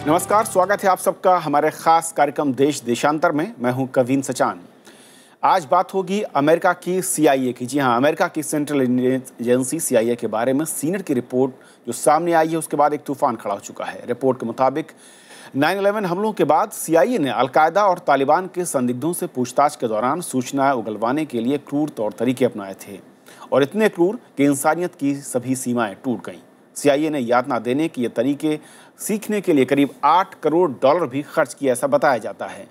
नमस्कार, स्वागत है आप सबका हमारे खास कार्यक्रम देश देशांतर में। मैं हूं कवीन सचान। आज बात होगी अमेरिका की CIA की। जी हां, अमेरिका की सेंट्रल इंटेलिजेंस एजेंसी CIA के बारे में सीनेट की रिपोर्ट जो सामने आई है, उसके बाद एक तूफान खड़ा हो चुका है। रिपोर्ट के मुताबिक 9/11 हमलों के बाद CIA ने अलकायदा और तालिबान के संदिग्धों से पूछताछ के दौरान सूचनाएं उगलवाने के लिए क्रूर तौर तरीके अपनाए थे, और इतने क्रूर कि इंसानियत की सभी सीमाएं टूट गईं। CIA ने यातना देने के ये तरीके सीखने के लिए करीब $8 करोड़ भी खर्च किया, ऐसा बताया जाता है।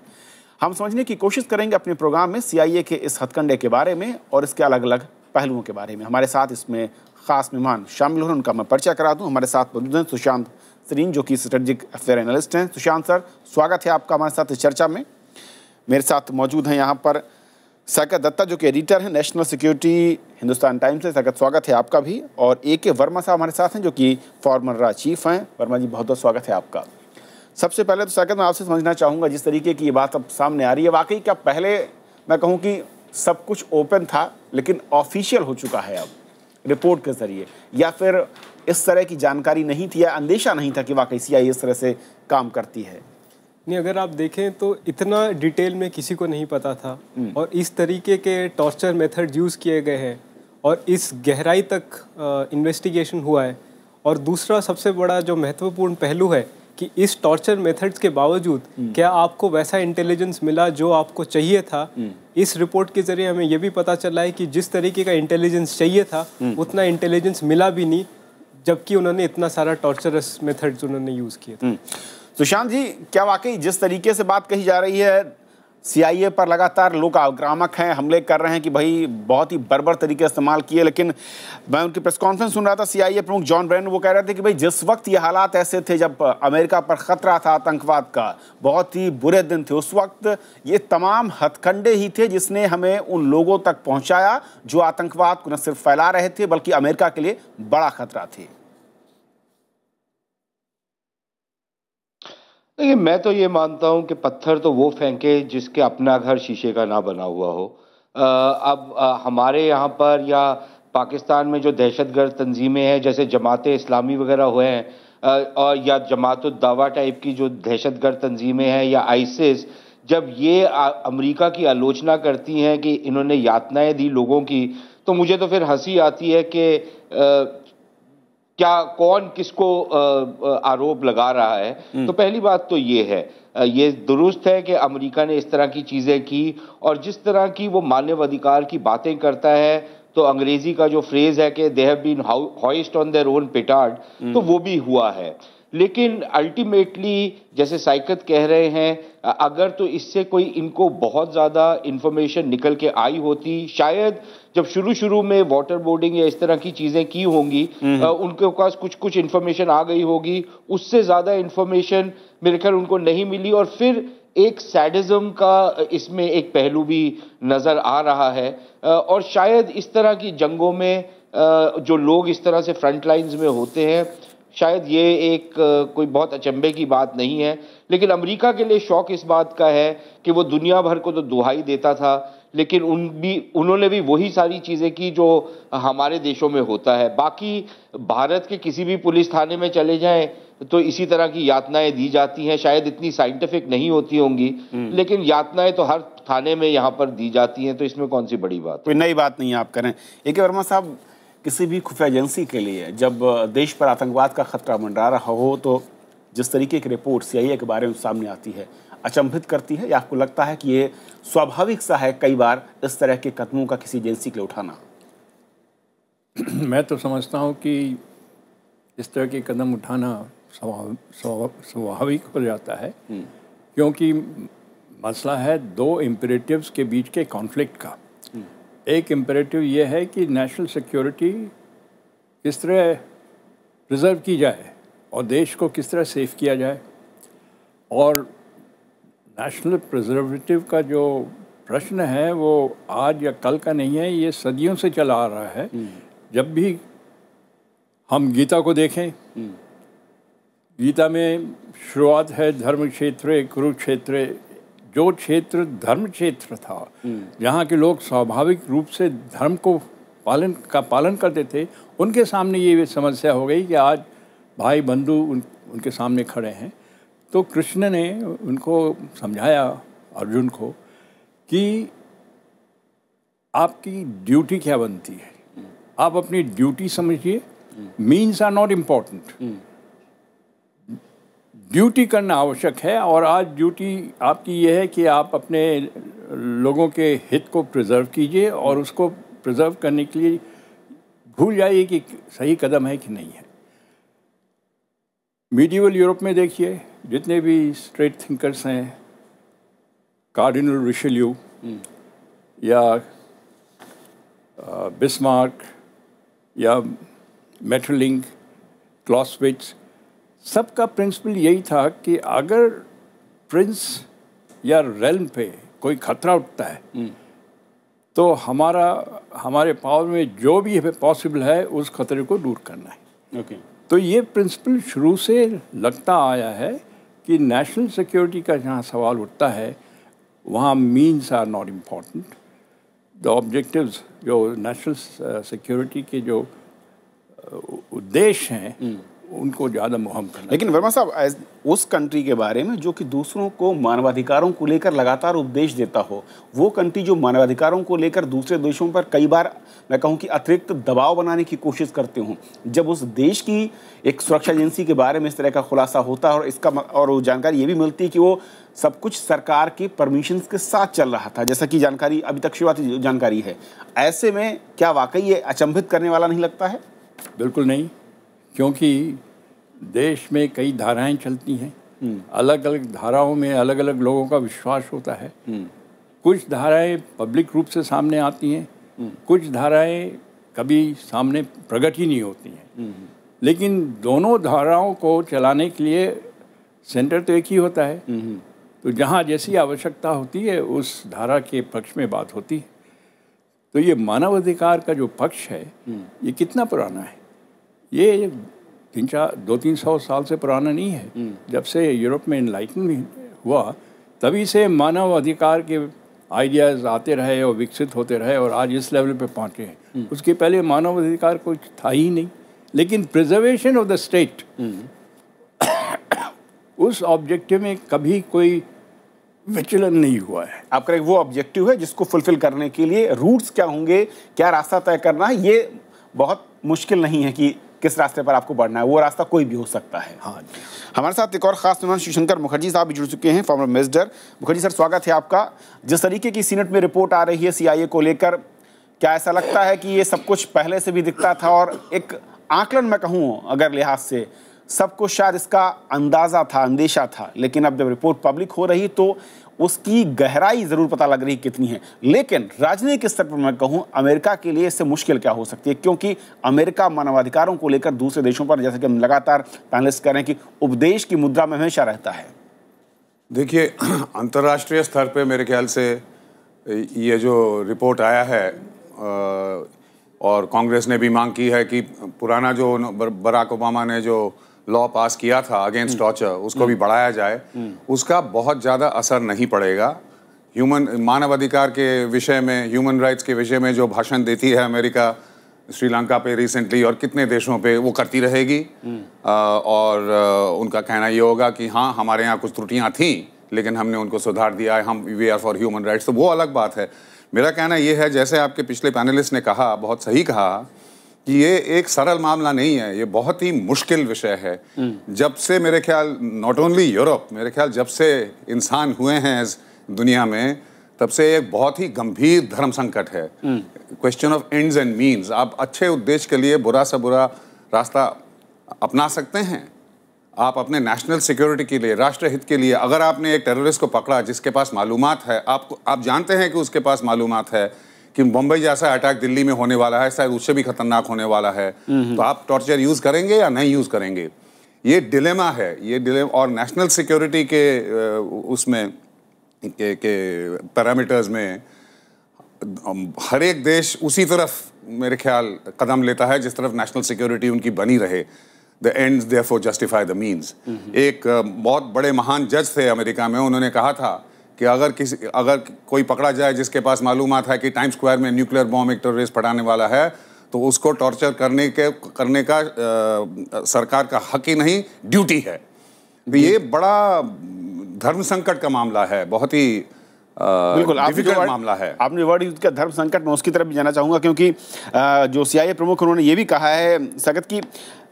हम समझने की कोशिश करेंगे अपने प्रोग्राम में CIA के इस हथकंडे के बारे में और इसके अलग अलग पहलुओं के बारे में। हमारे साथ इसमें खास मेहमान शामिल हो रहे हैं, उनका मैं परिचय करा दूं। हमारे साथ मौजूद हैं सुशांत सरीन, जो कि स्ट्रेटेजिक अफेयर एनालिस्ट हैं। सुशांत सर, स्वागत है आपका हमारे साथ इस चर्चा में। मेरे साथ मौजूद हैं यहाँ पर साकेत दत्ता, जो कि एडिटर हैं नेशनल सिक्योरिटी हिंदुस्तान टाइम्स से। साकेत, स्वागत है आपका भी। और AK वर्मा साहब हमारे साथ हैं, जो कि फॉर्मर चीफ हैं। वर्मा जी, बहुत बहुत स्वागत है आपका। सबसे पहले तो साकेत, मैं आपसे समझना चाहूँगा, जिस तरीके की ये बात अब सामने आ रही है, वाकई क्या पहले मैं कहूँ कि सब कुछ ओपन था लेकिन ऑफिशियल हो चुका है अब रिपोर्ट के जरिए, या फिर इस तरह की जानकारी नहीं थी या अंदेशा नहीं था कि वाकई CIA इस तरह से काम करती है? नहीं, अगर आप देखें तो इतना डिटेल में किसी को नहीं पता था, और इस तरीके के टॉर्चर मेथड यूज़ किए गए हैं और इस गहराई तक इन्वेस्टिगेशन हुआ है। और दूसरा सबसे बड़ा जो महत्वपूर्ण पहलू है कि इस टॉर्चर मेथड्स के बावजूद क्या आपको वैसा इंटेलिजेंस मिला जो आपको चाहिए था। इस रिपोर्ट के ज़रिए हमें यह भी पता चला है कि जिस तरीके का इंटेलिजेंस चाहिए था उतना इंटेलिजेंस मिला भी नहीं, जबकि उन्होंने इतना सारा टॉर्चरस मेथड्स उन्होंने यूज़ किए थे। सुशांत जी, क्या वाकई जिस तरीके से बात कही जा रही है, CIA पर लगातार लोग आक्रामक हैं, हमले कर रहे हैं कि भाई बहुत ही बर्बर तरीके इस्तेमाल किए, लेकिन मैं उनकी प्रेस कॉन्फ्रेंस सुन रहा था, CIA प्रमुख जॉन ब्रेन, वो कह रहे थे कि भाई जिस वक्त ये हालात ऐसे थे, जब अमेरिका पर खतरा था आतंकवाद का, बहुत ही बुरे दिन थे, उस वक्त ये तमाम हथकंडे ही थे जिसने हमें उन लोगों तक पहुंचाया जो आतंकवाद को न सिर्फ फैला रहे थे बल्कि अमेरिका के लिए बड़ा खतरा थे। देखिए, मैं तो ये मानता हूँ कि पत्थर तो वो फेंके जिसके अपना घर शीशे का ना बना हुआ हो। अब हमारे यहाँ पर या पाकिस्तान में जो दहशतगर्द तंजीमें हैं, जैसे जमाते इस्लामी वगैरह हुए हैं, और या जमातुद दावा टाइप की जो दहशतगर्द तंजीमें हैं, या आईसिस, जब ये अमेरिका की आलोचना करती हैं कि इन्होंने यातनाएं दी लोगों की, तो मुझे तो फिर हंसी आती है कि क्या कौन किसको आरोप लगा रहा है। तो पहली बात तो ये है, ये दुरुस्त है कि अमेरिका ने इस तरह की चीज़ें की, और जिस तरह की वो मानवाधिकार की बातें करता है, तो अंग्रेजी का जो फ्रेज है कि they have been hoist on their own petard, तो वो भी हुआ है। लेकिन अल्टीमेटली जैसे साइकत कह रहे हैं, अगर तो इससे कोई इनको बहुत ज़्यादा इन्फॉर्मेशन निकल के आई होती, शायद जब शुरू में वाटर बोर्डिंग या इस तरह की चीज़ें की होंगी, उनके पास कुछ इन्फॉर्मेशन आ गई होगी, उससे ज़्यादा इन्फॉर्मेशन मेरे ख्याल उनको नहीं मिली। और फिर एक सैडिज्म का इसमें एक पहलू भी नज़र आ रहा है, और शायद इस तरह की जंगों में जो लोग इस तरह से फ्रंट लाइन्स में होते हैं, शायद ये एक कोई बहुत अचंभे की बात नहीं है। लेकिन अमेरिका के लिए शौक इस बात का है कि वो दुनिया भर को तो दुहाई देता था, लेकिन उन्होंने भी वही सारी चीज़ें की जो हमारे देशों में होता है। बाकी भारत के किसी भी पुलिस थाने में चले जाएं तो इसी तरह की यातनाएं दी जाती हैं। शायद इतनी साइंटिफिक नहीं होती होंगी, लेकिन यातनाएं तो हर थाने में यहाँ पर दी जाती हैं, तो इसमें कौन सी बड़ी बात? कोई नई बात नहीं आप करें। AK वर्मा साहब, किसी भी खुफिया एजेंसी के लिए जब देश पर आतंकवाद का खतरा मंडरा रहा हो, तो जिस तरीके की रिपोर्ट CIA के बारे में सामने आती है, अचंभित करती है, या आपको लगता है कि ये स्वाभाविक सा है कई बार इस तरह के कदमों का किसी एजेंसी के लिए उठाना? मैं तो समझता हूँ कि इस तरह के कदम उठाना स्वाभाविक हो जाता है, क्योंकि मसला है दो इम्पेरेटिव्स के बीच के कॉन्फ्लिक्ट का। एक इम्पेरेटिव ये है कि नेशनल सिक्योरिटी किस तरह प्रिजर्व की जाए और देश को किस तरह सेफ किया जाए, और नेशनल प्रिजर्वेटिव का जो प्रश्न है वो आज या कल का नहीं है, ये सदियों से चला आ रहा है। जब भी हम गीता को देखें, गीता में शुरुआत है धर्म क्षेत्र कुरुक्षेत्र। जो क्षेत्र धर्म क्षेत्र था, जहाँ के लोग स्वाभाविक रूप से धर्म को पालन करते थे, उनके सामने ये समस्या हो गई कि आज भाई बंधु उनके सामने खड़े हैं। तो कृष्ण ने उनको समझाया, अर्जुन को, कि आपकी ड्यूटी क्या बनती है, आप अपनी ड्यूटी समझिए, means are not important. Duty करना आवश्यक है, और आज ड्यूटी आपकी ये है कि आप अपने लोगों के हित को प्रिजर्व कीजिए, और उसको प्रिजर्व करने के लिए भूल जाइए कि सही कदम है कि नहीं है। मीडिवल यूरोप में देखिए, जितने भी स्ट्रेट थिंकर्स हैं, कार्डिनल रिशेल्यू या बिस्मार्क या मेटरलिंक, क्लॉसविट्ज, सबका प्रिंसिपल यही था कि अगर प्रिंस या रेल्म पे कोई खतरा उठता है तो हमारे पावर में जो भी पॉसिबल है उस खतरे को दूर करना है। तो ये प्रिंसिपल शुरू से लगता आया है कि नेशनल सिक्योरिटी का जहाँ सवाल उठता है वहाँ means are not important, the objectives जो नेशनल सिक्योरिटी के जो उद्देश्य हैं उनको ज़्यादा मुहम करना। लेकिन वर्मा साहब, उस कंट्री के बारे में जो कि दूसरों को मानवाधिकारों को लेकर लगातार उपदेश देता हो, वो कंट्री जो मानवाधिकारों को लेकर दूसरे देशों पर कई बार मैं कहूँ कि अतिरिक्त दबाव बनाने की कोशिश करते हूँ, जब उस देश की एक सुरक्षा एजेंसी के बारे में इस तरह का खुलासा होता है और वो जानकारी ये भी मिलती है कि वो सब कुछ सरकार के परमिशन के साथ चल रहा था, जैसा कि जानकारी अभी तक शुरुआती जानकारी है, ऐसे में क्या वाकई ये अचंभित करने वाला नहीं लगता है? बिल्कुल नहीं, क्योंकि देश में कई धाराएं चलती हैं, अलग अलग धाराओं में अलग अलग लोगों का विश्वास होता है। कुछ धाराएं पब्लिक रूप से सामने आती हैं, कुछ धाराएं कभी सामने प्रकट ही नहीं होती हैं। लेकिन दोनों धाराओं को चलाने के लिए सेंटर तो एक ही होता है, तो जहाँ जैसी आवश्यकता होती है उस धारा के पक्ष में बात होती है। तो ये मानवाधिकार का जो पक्ष है ये कितना पुराना है? ये 200-300 साल से पुराना नहीं है। जब से यूरोप में एनलाइटनमेंट हुआ तभी से मानव अधिकार के आइडियाज़ आते रहे और विकसित होते रहे और आज इस लेवल पे पहुँचे हैं। उसके पहले मानव अधिकार कुछ था ही नहीं। लेकिन प्रिजर्वेशन ऑफ द स्टेट उस ऑब्जेक्टिव में कभी कोई विचलन नहीं हुआ है। आपका वो ऑब्जेक्टिव है जिसको फुलफिल करने के लिए रूट्स क्या होंगे, क्या रास्ता तय करना है, ये बहुत मुश्किल नहीं है कि किस रास्ते पर आपको बढ़ना है, वो रास्ता कोई भी हो सकता है। हाँ जी। हमारे साथ एक और खास मेहमान शिवशंकर मुखर्जी साहब भी जुड़ चुके हैं, फॉर्मर मेजर। मुखर्जी सर, स्वागत है आपका। जिस तरीके की सीनेट में रिपोर्ट आ रही है CIA को लेकर, क्या ऐसा लगता है कि ये सब कुछ पहले से भी दिखता था और एक आकलन मैं कहूँ अगर लिहाज से सबको शायद इसका अंदाज़ा था, अंदेशा था, लेकिन अब जब रिपोर्ट पब्लिक हो रही तो उसकी गहराई ज़रूर पता लग रही कितनी है। लेकिन राजनीतिक स्तर पर मैं कहूँ अमेरिका के लिए इससे मुश्किल क्या हो सकती है, क्योंकि अमेरिका मानवाधिकारों को लेकर दूसरे देशों पर, जैसे कि हम लगातार पैनलिस्ट कह रहे हैं, कि उपदेश की मुद्रा में हमेशा रहता है। देखिए, अंतर्राष्ट्रीय स्तर पे मेरे ख्याल से ये जो रिपोर्ट आया है और कांग्रेस ने भी मांग की है कि पुराना जो बराक ओबामा ने जो लॉ पास किया था अगेंस्ट टॉर्चर, उसको भी बढ़ाया जाए, उसका बहुत ज़्यादा असर नहीं पड़ेगा। मानवाधिकार के विषय में, ह्यूमन राइट्स के विषय में जो भाषण देती है अमेरिका, श्रीलंका पे रिसेंटली और कितने देशों पे, वो करती रहेगी। और उनका कहना ये होगा कि हाँ, हमारे यहाँ कुछ त्रुटियाँ थीं लेकिन हमने उनको सुधार दिया है, हम we are for human rights, तो वो अलग बात है। मेरा कहना ये है, जैसे आपके पिछले पैनलिस्ट ने कहा, बहुत सही कहा, कि ये एक सरल मामला नहीं है, ये बहुत ही मुश्किल विषय है। जब से मेरे ख्याल नॉट ओनली यूरोप, मेरे ख्याल जब से इंसान हुए हैं इस दुनिया में, तब से एक बहुत ही गंभीर धर्म संकट है। Question of ends and means. आप अच्छे उद्देश्य के लिए बुरा से बुरा रास्ता अपना सकते हैं। आप अपने नेशनल सिक्योरिटी के लिए, राष्ट्र हित के लिए, अगर आपने एक टेररिस्ट को पकड़ा जिसके पास मालूमात है, आप जानते हैं कि उसके पास मालूमात है कि मुंबई जैसा अटैक दिल्ली में होने वाला है, शायद उससे भी खतरनाक होने वाला है, तो आप टॉर्चर यूज़ करेंगे या नहीं यूज़ करेंगे? ये डिलेमा है, ये डिलेमा। और नेशनल सिक्योरिटी के उसमें के पैरामीटर्स में हर एक देश उसी तरफ मेरे ख्याल कदम लेता है जिस तरफ नेशनल सिक्योरिटी उनकी बनी रहे। The ends therefore justify the means। एक बहुत बड़े महान जज थे अमेरिका में, उन्होंने कहा था कि अगर कोई पकड़ा जाए जिसके पास मालूमात है कि टाइम स्क्वायर में न्यूक्लियर बॉम्ब एक टेररिस्ट फटाने वाला है, तो उसको टॉर्चर करने का सरकार का हक ही नहीं, ड्यूटी है। तो ये बड़ा धर्म संकट का मामला है, बहुत ही बिल्कुल डिफिकल्ट मामला है। आपने वर्ड यूज किया धर्म संकट, मैं उसकी तरफ भी जाना चाहूंगा, क्योंकि जो CIA प्रमुख उन्होंने ये भी कहा है सगत कि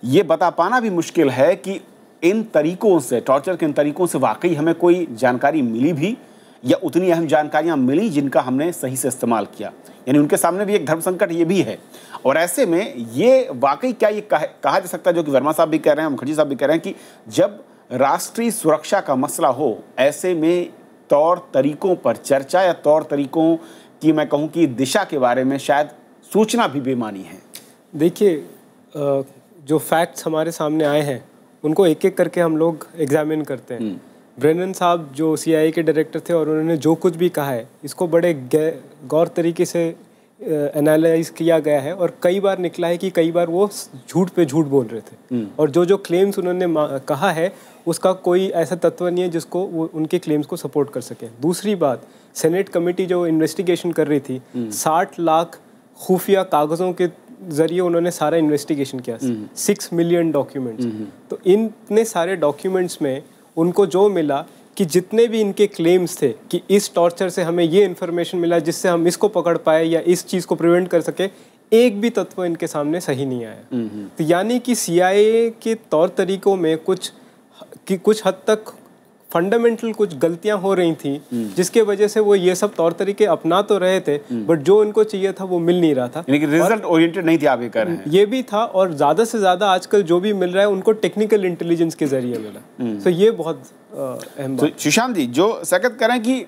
ये बता पाना भी मुश्किल है कि इन तरीकों से, टॉर्चर के इन तरीकों से वाकई हमें कोई जानकारी मिली भी या उतनी अहम जानकारियां मिली जिनका हमने सही से इस्तेमाल किया। यानी उनके सामने भी एक धर्म संकट ये भी है। और ऐसे में ये वाकई क्या ये कहा जा सकता है, जो कि वर्मा साहब भी कह रहे हैं, मुखर्जी साहब भी कह रहे हैं, कि जब राष्ट्रीय सुरक्षा का मसला हो, ऐसे में तौर तरीकों पर चर्चा या तौर तरीकों की मैं कहूँ कि दिशा के बारे में शायद सोचना भी बेमानी है। देखिए, जो फैक्ट्स हमारे सामने आए हैं उनको एक एक करके हम लोग एग्जामिन करते हैं। ब्रेनन साहब जो CIA के डायरेक्टर थे और उन्होंने जो कुछ भी कहा है इसको बड़े गौर तरीके से एनालाइज किया गया है, और कई बार निकला है कि कई बार वो झूठ पे झूठ बोल रहे थे, और जो क्लेम्स उन्होंने कहा है उसका कोई ऐसा तत्व नहीं है जिसको वो उनके क्लेम्स को सपोर्ट कर सके। दूसरी बात, सेनेट कमेटी जो इन्वेस्टिगेशन कर रही थी, 60 लाख खुफिया कागज़ों के जरिए उन्होंने सारा इन्वेस्टिगेशन किया, 6 मिलियन डॉक्यूमेंट्स। तो इतने सारे डॉक्यूमेंट्स में उनको जो मिला कि जितने भी इनके क्लेम्स थे कि इस टॉर्चर से हमें ये इन्फॉर्मेशन मिला जिससे हम इसको पकड़ पाए या इस चीज़ को प्रिवेंट कर सके, एक भी तत्व इनके सामने सही नहीं आया। तो यानी कि CIA के तौर तरीकों में कुछ हद तक फंडामेंटल कुछ गलतियां हो रही थी, जिसके वजह से वो ये सब तौर तरीके अपना तो रहे थे, बट जो उनको चाहिए था वो मिल नहीं रहा था, यानी कि रिजल्ट ओरिएंटेड नहीं थे, आप ये कर रहे हैं। ये भी था, और ज़्यादा से ज़्यादा आजकल जो भी मिल रहा है उनको टेक्निकल इंटेलिजेंस के जरिए मिला। तो ये बहुत अहम बात। सुशांत जी, जो सकत करें कि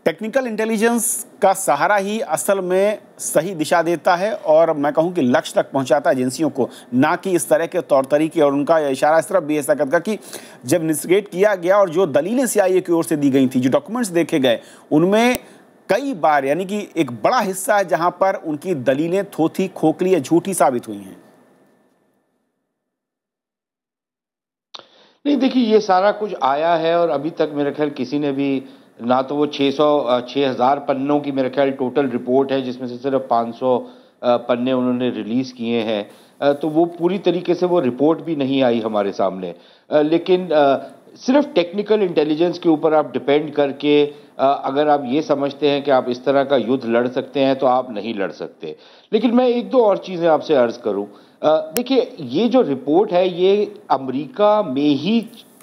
टेक्निकल इंटेलिजेंस का सहारा ही असल में सही दिशा देता है और मैं कहूं कि लक्ष्य तक पहुंचाता है एजेंसियों को, ना कि इस तरह के तौर तरीके। और उनका इशारा इस तरफ भी है सकत का कि जब इन्वेस्टिगेट किया गया और जो दलीलें CIA की ओर से दी गई थी, जो डॉक्यूमेंट्स देखे गए, उनमें कई बार यानी कि एक बड़ा हिस्सा है जहां पर उनकी दलीलें थोथी, खोखली या झूठी साबित हुई हैं। नहीं, देखिए, ये सारा कुछ आया है और अभी तक मेरे ख्याल किसी ने भी ना तो वो 6,000 पन्नों की मेरे ख्याल टोटल रिपोर्ट है, जिसमें से सिर्फ 500 पन्ने उन्होंने रिलीज़ किए हैं, तो वो पूरी तरीके से वो रिपोर्ट भी नहीं आई हमारे सामने। लेकिन सिर्फ टेक्निकल इंटेलिजेंस के ऊपर आप डिपेंड करके अगर आप ये समझते हैं कि आप इस तरह का युद्ध लड़ सकते हैं तो आप नहीं लड़ सकते। लेकिन मैं एक दो और चीज़ें आपसे अर्ज़ करूं। देखिए, ये जो रिपोर्ट है ये अमेरिका में ही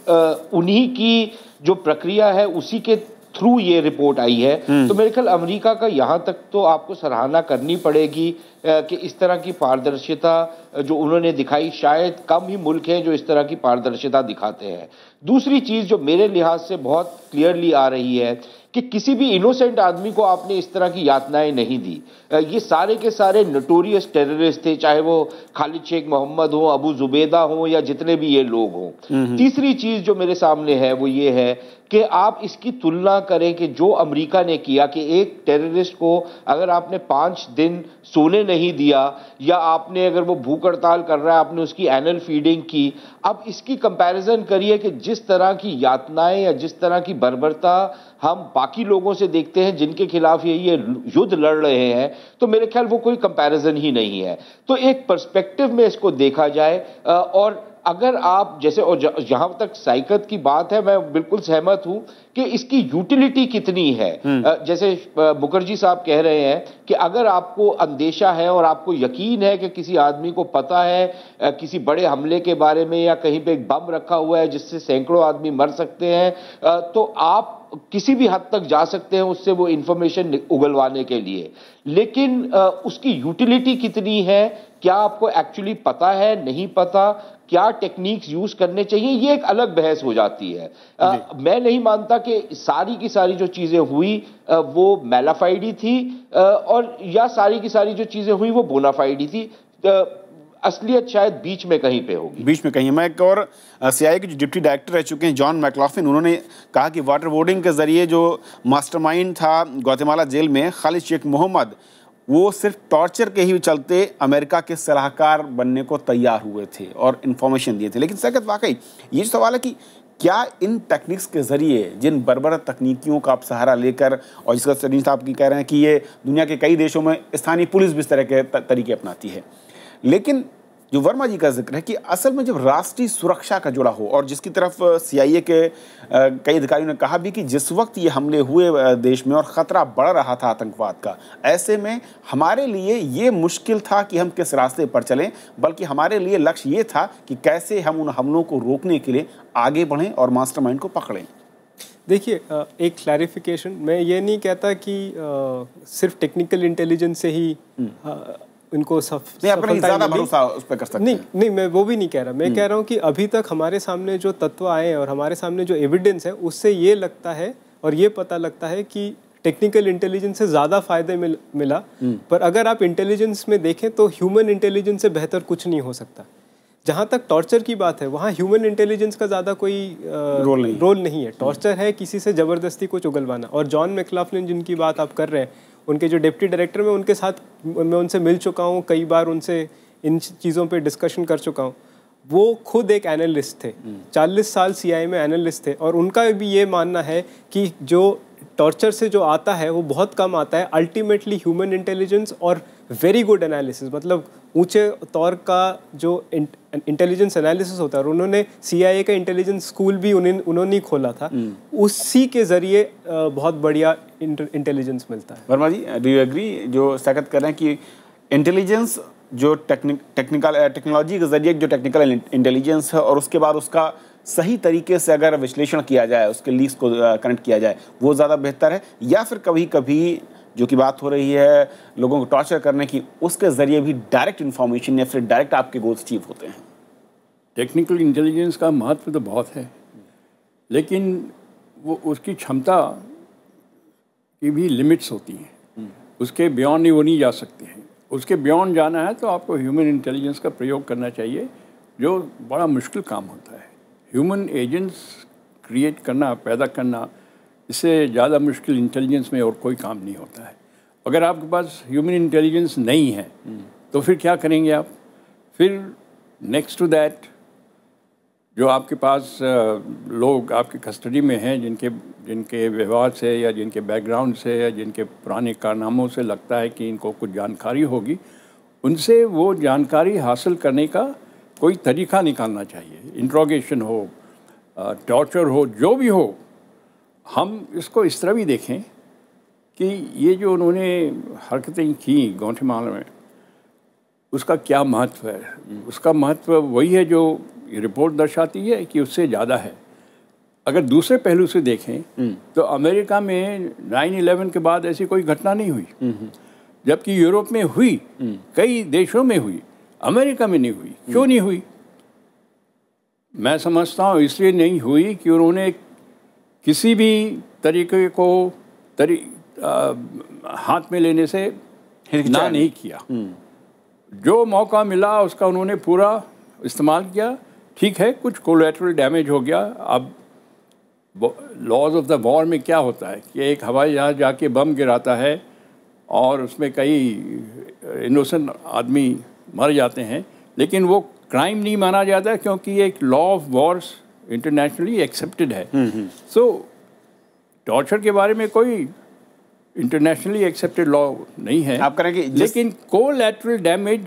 उन्हीं की जो प्रक्रिया है उसी के थ्रू ये रिपोर्ट आई है। तो मेरे ख्याल अमेरिका का यहाँ तक तो आपको सराहना करनी पड़ेगी कि इस तरह की पारदर्शिता जो उन्होंने दिखाई, शायद कम ही मुल्क हैं जो इस तरह की पारदर्शिता दिखाते हैं। दूसरी चीज़ जो मेरे लिहाज से बहुत क्लियरली आ रही है कि किसी भी इनोसेंट आदमी को आपने इस तरह की यातनाएं नहीं दी। ये सारे के सारे नोटोरियस टेररिस्ट थे, चाहे वो खालिद शेख मोहम्मद हो, अबू जुबैदा हो या जितने भी ये लोग हों। तीसरी चीज़ जो मेरे सामने है वो ये है कि आप इसकी तुलना करें कि जो अमेरिका ने किया कि एक टेररिस्ट को अगर आपने 5 दिन सोने नहीं दिया या आपने अगर वो भूख हड़ताल कर रहा है आपने उसकी एनल फीडिंग की, अब इसकी कंपैरिजन करिए कि जिस तरह की यातनाएं या जिस तरह की बर्बरता हम बाकी लोगों से देखते हैं जिनके खिलाफ ये युद्ध लड़ रहे हैं, तो मेरे ख्याल वो कोई कंपैरिजन ही नहीं है। तो एक पर्सपेक्टिव में इसको देखा जाए और अगर आप जैसे, और जहां तक साइकत की बात है मैं बिल्कुल सहमत हूं कि इसकी यूटिलिटी कितनी है। जैसे मुखर्जी साहब कह रहे हैं कि अगर आपको अंदेशा है और आपको यकीन है कि किसी आदमी को पता है किसी बड़े हमले के बारे में या कहीं पे एक बम रखा हुआ है जिससे सैकड़ों आदमी मर सकते हैं, तो आप किसी भी हद तक जा सकते हैं उससे वो इंफॉर्मेशन उगलवाने के लिए। लेकिन उसकी यूटिलिटी कितनी है, क्या आपको एक्चुअली पता है, नहीं पता, क्या टेक्निक्स यूज करने चाहिए, ये एक अलग बहस हो जाती है। मैं नहीं मानता कि सारी की सारी जो चीजें हुई वो मैलाफाइड थी और या सारी की सारी जो चीजें हुई वो बोनाफाइड थी। असलियत शायद बीच में कहीं पे होगी। बीच में कहीं। मैं एक और CIA के जो डिप्टी डायरेक्टर रह चुके हैं जॉन मैक्लॉफ्लिन, उन्होंने कहा कि वाटर बोर्डिंग के जरिए जो मास्टरमाइंड था ग्वाटेमाला जेल में खालिद शेख मोहम्मद, वो सिर्फ टॉर्चर के ही चलते अमेरिका के सलाहकार बनने को तैयार हुए थे और इन्फॉर्मेशन दिए थे। लेकिन सकत वाकई ये जो सवाल है कि क्या इन टेक्निक्स के जरिए, जिन बर्बर तकनीकियों का आप सहारा लेकर, और जिसका सरीन साहब की कह रहे हैं कि ये दुनिया के कई देशों में स्थानीय पुलिस भी इस तरह के तरीके अपनाती है, लेकिन जो वर्मा जी का जिक्र है कि असल में जब राष्ट्रीय सुरक्षा का जुड़ा हो, और जिसकी तरफ सीआईए के कई अधिकारियों ने कहा भी कि जिस वक्त ये हमले हुए देश में और ख़तरा बढ़ रहा था आतंकवाद का, ऐसे में हमारे लिए ये मुश्किल था कि हम किस रास्ते पर चलें, बल्कि हमारे लिए लक्ष्य ये था कि कैसे हम उन हमलों को रोकने के लिए आगे बढ़ें और मास्टरमाइंड को पकड़ें। देखिए, एक क्लैरिफिकेशन, मैं ये नहीं कहता कि सिर्फ टेक्निकल इंटेलिजेंस से ही इनको ज़्यादा भरोसा उस पर कर सकते हैं। नहीं, मैं वो भी नहीं कह रहा। मैं कह रहा हूँ कि अभी तक हमारे सामने जो तत्व आए हैं और हमारे सामने जो एविडेंस है, उससे ये लगता है और ये पता लगता है कि टेक्निकल इंटेलिजेंस से ज़्यादा फायदे मिला। पर अगर आप इंटेलिजेंस में देखें तो ह्यूमन इंटेलिजेंस से बेहतर कुछ नहीं हो सकता। जहाँ तक टॉर्चर की बात है, वहाँ ह्यूमन इंटेलिजेंस का ज़्यादा कोई रोल नहीं है। टॉर्चर है किसी से ज़बरदस्ती कुछ उगलवाना। और जॉन मैक्लाफ्लिन जिनकी बात आप कर रहे हैं, उनके जो डिप्टी डायरेक्टर, मैं उनसे मिल चुका हूँ, कई बार उनसे इन चीज़ों पे डिस्कशन कर चुका हूँ। वो खुद एक एनालिस्ट थे, 40 साल सीआईए में एनालिस्ट थे, और उनका भी ये मानना है कि जो टॉर्चर से जो आता है वो बहुत कम आता है। अल्टीमेटली ह्यूमन इंटेलिजेंस और वेरी गुड एनालिसिस, मतलब ऊंचे तौर का जो इंटेलिजेंस एनालिसिस होता है, और उन्होंने सीआईए का इंटेलिजेंस स्कूल भी उन्होंने खोला था, उसी के ज़रिए बहुत बढ़िया इंटेलिजेंस मिलता है। वर्मा जी, डू यू एग्री जो साकत कर रहे हैं कि इंटेलिजेंस जो टेक्नोलॉजी के ज़रिए जो टेक्निकल इंटेलिजेंस है, और उसके बाद उसका सही तरीके से अगर विश्लेषण किया जाए, उसके लीक्स को कनेक्ट किया जाए, वो ज़्यादा बेहतर है? या फिर कभी कभी जो कि बात हो रही है लोगों को टॉर्चर करने की, उसके ज़रिए भी डायरेक्ट इन्फॉर्मेशन या फिर डायरेक्ट आपके गोल्स अचीव होते हैं? टेक्निकल इंटेलिजेंस का महत्व तो बहुत है, लेकिन वो उसकी क्षमता की भी लिमिट्स होती हैं। उसके बियॉन्ड वो नहीं जा सकते हैं। उसके बियॉन्ड जाना है तो आपको ह्यूमन इंटेलिजेंस का प्रयोग करना चाहिए, जो बड़ा मुश्किल काम होता है। ह्यूमन एजेंट्स क्रिएट करना, पैदा करना, इससे ज़्यादा मुश्किल इंटेलिजेंस में और कोई काम नहीं होता है। अगर आपके पास ह्यूमन इंटेलिजेंस नहीं है तो फिर क्या करेंगे आप? फिर नेक्स्ट टू दैट, जो आपके पास लोग आपकी कस्टडी में हैं, जिनके व्यवहार से या जिनके बैकग्राउंड से या जिनके पुराने कारनामों से लगता है कि इनको कुछ जानकारी होगी, उनसे वो जानकारी हासिल करने का कोई तरीका निकालना चाहिए। इंट्रोगेशन हो, टॉर्चर हो, जो भी हो। हम इसको इस तरह भी देखें कि ये जो उन्होंने हरकतें की ग्वाटेमाला में, उसका क्या महत्व है? उसका महत्व वही है जो ये रिपोर्ट दर्शाती है कि उससे ज़्यादा है। अगर दूसरे पहलू से देखें तो अमेरिका में 9/11 के बाद ऐसी कोई घटना नहीं हुई, जबकि यूरोप में हुई, कई देशों में हुई, अमेरिका में नहीं हुई। क्यों नहीं हुई? मैं समझता हूँ इसलिए नहीं हुई कि उन्होंने किसी भी तरीके को हाथ में लेने से ना नहीं किया। जो मौका मिला उसका उन्होंने पूरा इस्तेमाल किया। ठीक है, कुछ कोलैटरल डैमेज हो गया। अब लॉज ऑफ द वॉर में क्या होता है कि एक हवाई जहाज जाके बम गिराता है और उसमें कई इनोसेंट आदमी मर जाते हैं, लेकिन वो क्राइम नहीं माना जाता क्योंकि एक law of Wars internationally accepted है। सो टॉर्चर के बारे में कोई इंटरनेशनली एक्सेप्टेड लॉ नहीं है, आप करें कि लेकिन कोलैटरल डैमेज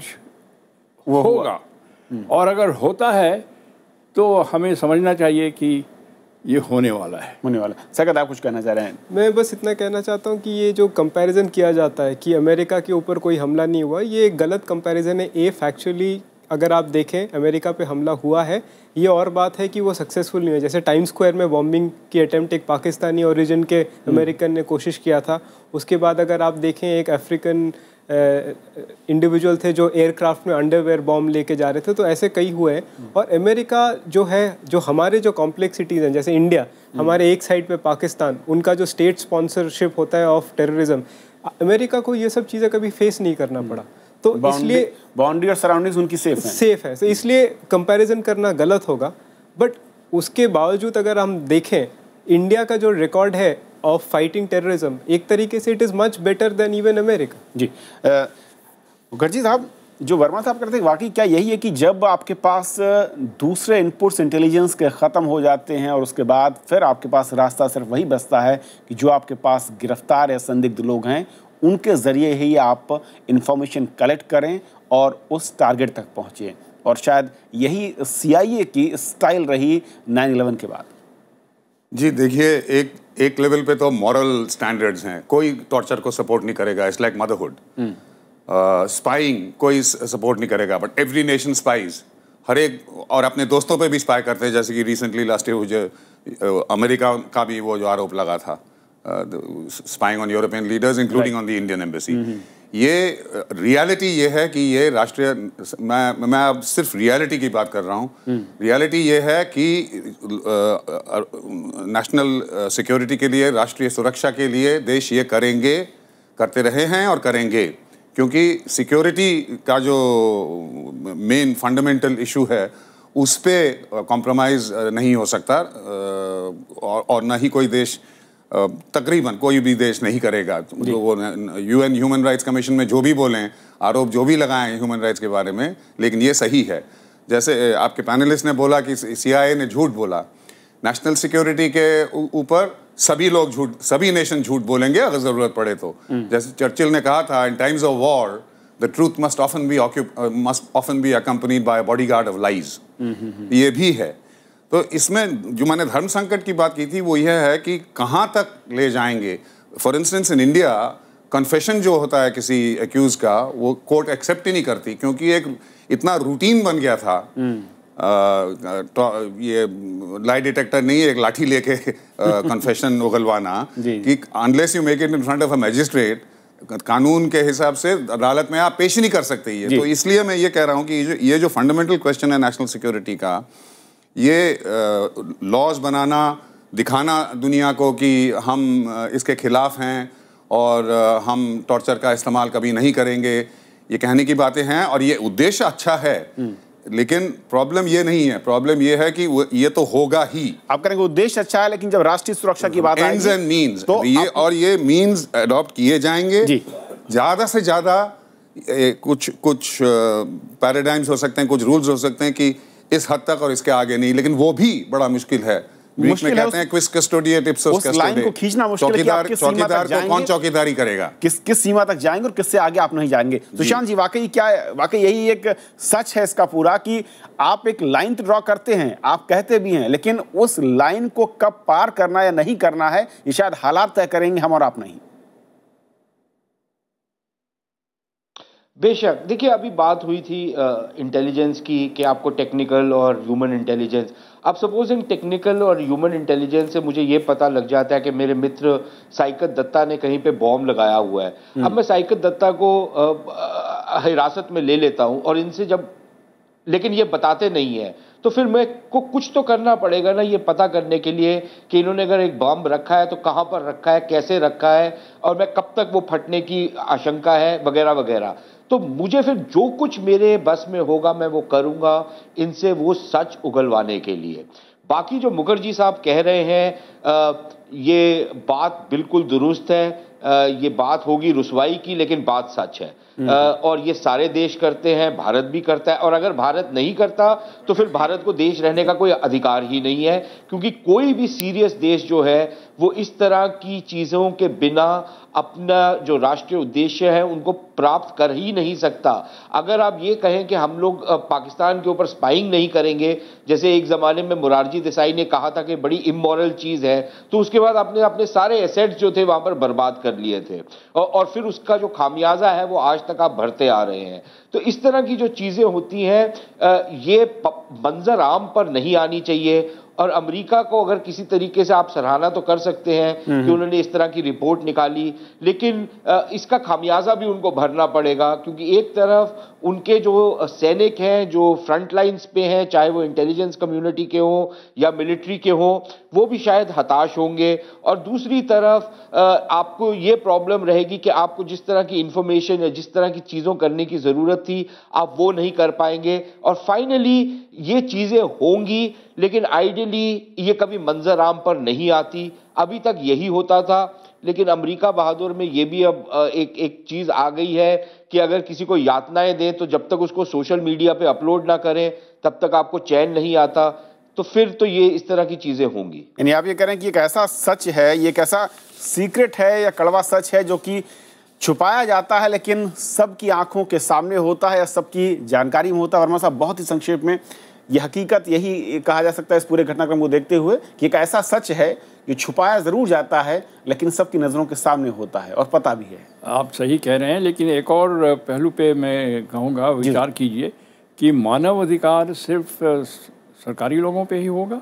वो होगा। और अगर होता है तो हमें समझना चाहिए कि ये होने वाला है। सगत, आप कुछ कहना चाह रहे हैं? मैं बस इतना कहना चाहता हूँ कि ये जो कंपैरिजन किया जाता है कि अमेरिका के ऊपर कोई हमला नहीं हुआ, ये एक गलत कंपैरिजन है। फैक्चुअली अगर आप देखें, अमेरिका पे हमला हुआ है, ये और बात है कि वो सक्सेसफुल नहीं है। जैसे टाइम्स स्क्वायर में बॉम्बिंग की अटेम्प्ट एक पाकिस्तानी ओरिजिन के अमेरिकन ने कोशिश किया था। उसके बाद अगर आप देखें, एक अफ्रीकन इंडिविजुअल थे जो एयरक्राफ्ट में अंडरवेयर बॉम्ब लेके जा रहे थे। तो ऐसे कई हुए हैं। और अमेरिका जो है, जो हमारे जो कॉम्प्लेक्सिटीज़ हैं, जैसे इंडिया, हमारे एक साइड पे पाकिस्तान, उनका जो स्टेट स्पॉन्सरशिप होता है ऑफ टेररिज्म, अमेरिका को ये सब चीज़ें कभी फेस नहीं करना पड़ा। तो इसलिए बाउंड्री और सराउंडिंग्स उनकी सेफ है। तो इसलिए कंपैरिजन करना गलत होगा। बट उसके बावजूद अगर हम देखें, इंडिया का जो रिकॉर्ड है ऑफ फाइटिंग टेररिज्म, एक तरीके से it is much better than even America. जी, मुखर्जी साहब, जो वर्मा साहब करते हैं, वाकई क्या यही है कि जब आपके पास दूसरे इनपुट्स इंटेलिजेंस के ख़त्म हो जाते हैं और उसके बाद फिर आपके पास रास्ता सिर्फ वही बचता है कि जो आपके पास गिरफ्तार या संदिग्ध लोग हैं, उनके ज़रिए ही आप इंफॉर्मेशन कलेक्ट करें और उस टारगेट तक पहुँचें? और शायद यही CIA की स्टाइल रही 9/11 के बाद। जी देखिए, एक लेवल पे तो मॉरल स्टैंडर्ड्स हैं, कोई टॉर्चर को सपोर्ट नहीं करेगा, इट्स लाइक मदरहुड। स्पाइंग कोई सपोर्ट नहीं करेगा, बट एवरी नेशन स्पाइज, हर एक, और अपने दोस्तों पे भी स्पाई करते हैं, जैसे कि रिसेंटली लास्ट ईयर अमेरिका का भी वो जो आरोप लगा था, spying on European leaders including on the Indian embassy. ये रियलिटी ये है कि ये राष्ट्रीय, मैं अब सिर्फ रियलिटी की बात कर रहा हूँ। रियलिटी ये है कि नेशनल सिक्योरिटी के लिए, राष्ट्रीय सुरक्षा के लिए देश ये करेंगे, करते रहे हैं और करेंगे, क्योंकि सिक्योरिटी का जो मेन फंडामेंटल इशू है उस पे कॉम्प्रोमाइज़ नहीं हो सकता, और ना ही कोई देश, तकरीबन कोई भी देश नहीं करेगा। तो वो UN ह्यूमन राइट्स कमीशन में जो भी बोलें, आरोप जो भी लगाएं ह्यूमन राइट्स के बारे में, लेकिन ये सही है। जैसे आपके पैनलिस्ट ने बोला कि CIA ने झूठ बोला, नेशनल सिक्योरिटी के ऊपर सभी लोग सभी नेशन झूठ बोलेंगे अगर ज़रूरत पड़े तो। जैसे चर्चिल ने कहा था, in times of war the truth must often be accompanied by bodyguard of lies. ये भी है। तो इसमें जो मैंने धर्म संकट की बात की थी वो यह है कि कहाँ तक ले जाएंगे। For instance in India, confession जो होता है किसी एक्यूज का, वो कोर्ट एक्सेप्ट ही नहीं करती, क्योंकि एक इतना रूटीन बन गया था। ये लाई डिटेक्टर नहीं है, एक लाठी लेके कन्फेशन उगलवाना, कि unless you make it in front of a magistrate, कानून के हिसाब से अदालत में आप पेश ही नहीं कर सकते ये। तो इसलिए मैं ये कह रहा हूँ कि ये जो फंडामेंटल क्वेश्चन है नेशनल सिक्योरिटी का, ये लॉज बनाना, दिखाना दुनिया को कि हम इसके खिलाफ हैं और हम टॉर्चर का इस्तेमाल कभी नहीं करेंगे, ये कहने की बातें हैं और ये उद्देश्य अच्छा है, लेकिन प्रॉब्लम ये नहीं है। प्रॉब्लम ये है कि ये तो होगा ही। आप करेंगे उद्देश्य अच्छा है, लेकिन जब राष्ट्रीय सुरक्षा की बात एंड्स एंड मीन्स, तो ये मीन्स अडॉप्ट किए जाएंगे। ज़्यादा से ज़्यादा कुछ पैराडाइम्स हो सकते हैं, कुछ रूल्स हो सकते हैं कि इस हद तक और इसके आगे नहीं, लेकिन वो भी बड़ा मुश्किल है। मुश्किल कहते हैं क्विस कस्टोडियट इप्सोस कस्टोडियत, लाइन को खींचना मुश्किल है कि आप किस सीमा तक जाएंगे, कौन चौकीदारी करेगा, किस सीमा तक जाएंगे और किससे आगे आप नहीं जाएंगे। सुशांत जी, वाकई यही एक सच है इसका पूरा, कि आप एक लाइन ड्रॉ करते हैं, आप कहते भी हैं, लेकिन उस लाइन को कब पार करना या नहीं करना है, ये शायद हालात तय करेंगे, हम और आप नहीं। बेशक, देखिए अभी बात हुई थी इंटेलिजेंस की कि आपको टेक्निकल और ह्यूमन इंटेलिजेंस। अब सपोजिंग टेक्निकल और ह्यूमन इंटेलिजेंस से मुझे ये पता लग जाता है कि मेरे मित्र साइकत दत्ता ने कहीं पे बॉम्ब लगाया हुआ है। अब मैं साइकत दत्ता को हिरासत में ले लेता हूँ और इनसे जब, लेकिन ये बताते नहीं है, तो फिर मैं को कुछ तो करना पड़ेगा ना ये पता करने के लिए कि इन्होंने अगर एक बम रखा है तो कहाँ पर रखा है, कैसे रखा है, और मैं कब तक वो फटने की आशंका है, वगैरह वगैरह। तो मुझे फिर जो कुछ मेरे बस में होगा मैं वो करूँगा इनसे वो सच उगलवाने के लिए। बाकी जो मुखर्जी साहब कह रहे हैं ये बात बिल्कुल दुरुस्त है। ये बात होगी रुसवाई की, लेकिन बात सच है। और ये सारे देश करते हैं, भारत भी करता है, और अगर भारत नहीं करता तो फिर भारत को देश रहने का कोई अधिकार ही नहीं है, क्योंकि कोई भी सीरियस देश जो है वो इस तरह की चीज़ों के बिना अपना जो राष्ट्रीय उद्देश्य है उनको प्राप्त कर ही नहीं सकता। अगर आप ये कहें कि हम लोग पाकिस्तान के ऊपर स्पाइंग नहीं करेंगे, जैसे एक ज़माने में मोरारजी देसाई ने कहा था कि बड़ी इमोरल चीज़ है, तो उसके बाद आपने अपने सारे एसेट्स जो थे वहाँ पर बर्बाद कर लिए थे, और फिर उसका जो खामियाजा है वो आज तक आप भरते आ रहे हैं। तो इस तरह की जो चीज़ें होती हैं ये मंजर आम पर नहीं आनी चाहिए। और अमेरिका को अगर किसी तरीके से आप सराहना तो कर सकते हैं कि उन्होंने इस तरह की रिपोर्ट निकाली, लेकिन इसका खामियाजा भी उनको भरना पड़ेगा, क्योंकि एक तरफ उनके जो सैनिक हैं जो फ्रंट लाइंस पे हैं, चाहे वो इंटेलिजेंस कम्युनिटी के हों या मिलिट्री के हों, वो भी शायद हताश होंगे, और दूसरी तरफ आपको ये प्रॉब्लम रहेगी कि आपको जिस तरह की इंफॉर्मेशन या जिस तरह की चीज़ों करने की ज़रूरत थी आप वो नहीं कर पाएंगे। और फाइनली ये चीज़ें होंगी, लेकिन आइडियली ये कभी मंजर आम पर नहीं आती। अभी तक यही होता था, लेकिन अमेरिका बहादुर में ये भी अब एक चीज़ आ गई है कि अगर किसी को यातनाएं दें तो जब तक उसको सोशल मीडिया पे अपलोड ना करें तब तक आपको चैन नहीं आता। तो फिर तो ये इस तरह की चीज़ें होंगी। यानी आप ये कह रहे हैं कि एक ऐसा सच है, ये एक ऐसा सीक्रेट है या कड़वा सच है जो कि छुपाया जाता है लेकिन सबकी आंखों के सामने होता है या सबकी जानकारी में होता है। वर्मा साहब, बहुत ही संक्षेप में यह हकीकत यही कहा जा सकता है इस पूरे घटनाक्रम को देखते हुए कि एक ऐसा सच है कि छुपाया ज़रूर जाता है लेकिन सबकी नज़रों के सामने होता है और पता भी है। आप सही कह रहे हैं, लेकिन एक और पहलू पे मैं कहूँगा विचार कीजिए कि मानव अधिकार सिर्फ सरकारी लोगों पे ही होगा।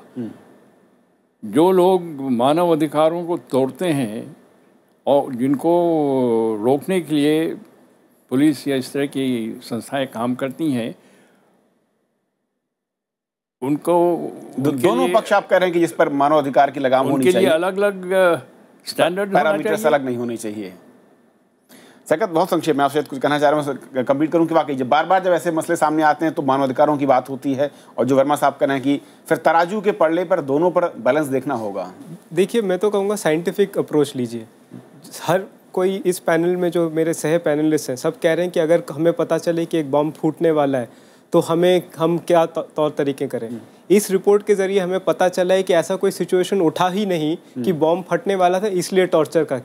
जो लोग मानव अधिकारों को तोड़ते हैं और जिनको रोकने के लिए पुलिस या इस तरह की संस्थाएं काम करती हैं, उनको दोनों पक्ष आप कह रहे हैं कि जिस पर मानव अधिकार की लगाम होनी चाहिए, उनके लिए अलग अलग स्टैंडर्ड, पैरामीटर्स अलग नहीं होने चाहिए। सकत, बहुत संक्षेप में आपसे कुछ कहना चाह रहा हूँ, मैं कंप्लीट करूँ कि वाकई जब बार बार जब ऐसे मसले सामने आते हैं तो मानव अधिकारों की बात होती है और जो वर्मा साहब कह रहे हैं कि फिर तराजू के पड़ने पर दोनों पर बैलेंस देखना होगा। देखिए, मैं तो कहूँगा साइंटिफिक अप्रोच लीजिए। हर कोई इस पैनल में जो मेरे सह पैनलिस्ट हैं सब कह रहे हैं कि अगर हमें पता चले कि एक बम फूटने वाला है तो हम क्या तौर तरीके करें। इस रिपोर्ट के ज़रिए हमें पता चला है कि ऐसा कोई सिचुएशन उठा ही नहीं कि बम फटने वाला था इसलिए टॉर्चर का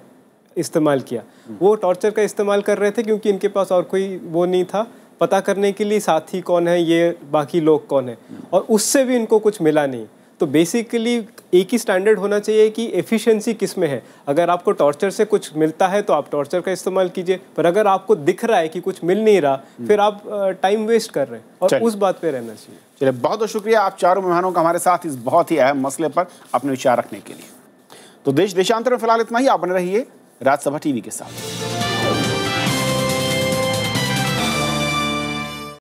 इस्तेमाल किया। वो टॉर्चर का इस्तेमाल कर रहे थे क्योंकि इनके पास और कोई वो नहीं था पता करने के लिए साथी कौन है, ये बाकी लोग कौन है, और उससे भी इनको कुछ मिला नहीं। तो बेसिकली एक ही स्टैंडर्ड होना चाहिए कि एफिशिएंसी किस में है। अगर आपको टॉर्चर से कुछ मिलता है तो आप टॉर्चर का इस्तेमाल कीजिए, पर अगर आपको दिख रहा है कि कुछ मिल नहीं रहा फिर आप टाइम वेस्ट कर रहे हैं, और उस बात पे रहना चाहिए। चलिए, बहुत बहुत शुक्रिया आप चारों मेहमानों का हमारे साथ इस बहुत ही अहम मसले पर अपने विचार रखने के लिए। तो देश देशांतर में फिलहाल इतना ही। आप बने रहिए राज्यसभा टीवी के साथ।